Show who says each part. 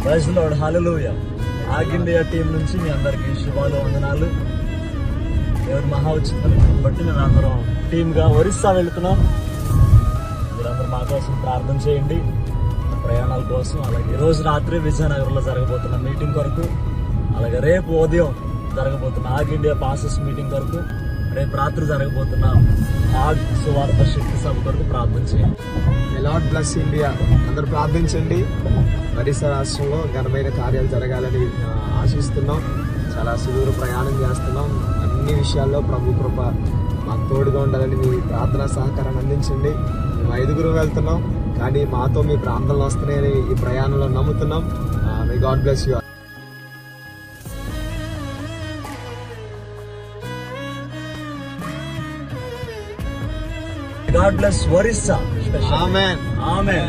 Speaker 1: Praise the lord, హల్లెలూయా. ఆగ్ India team నుంచి మీ అందరికి శుభాలు, వందనాలు. ఎవరి మహా ఉచితం బట్టి మేము అందరం టీమ్గా ఒరిస్సా వెళుతున్నాం. మీరందరూ మా కోసం ప్రార్థన చేయండి, ప్రయాణాల కోసం. అలాగే ఈరోజు రాత్రి విజయనగరంలో జరగబోతున్న మీటింగ్ కొరకు, అలాగే రేపు ఉదయం జరగబోతున్న ఆగ్ ఇండియా పాసెస్ మీటింగ్ కొరకు, రేపు రాత్రి జరగబోతున్న ఆగ్ సువార్త శక్తి సభ కొరకు ప్రార్థన చేయండి.
Speaker 2: Lord bless India. అందరూ ప్రార్థించండి. ఒరిస్సా రాష్ట్రంలో ఘనమైన కార్యాలు జరగాలని ఆశిస్తున్నాం. చాలా సుదూర ప్రయాణం చేస్తున్నాం. అన్ని విషయాల్లో ప్రభు కృప మాకు తోడుగా ఉండాలని మీ ప్రార్థనా సహకారాన్ని అందించండి. మేము 5 వెళ్తున్నాం, కానీ మాతో మీ ప్రార్థనలు వస్తున్నాయని ఈ ప్రయాణంలో నమ్ముతున్నాం. May God bless you.
Speaker 1: God bless Orissa.
Speaker 2: Amen.
Speaker 1: Amen.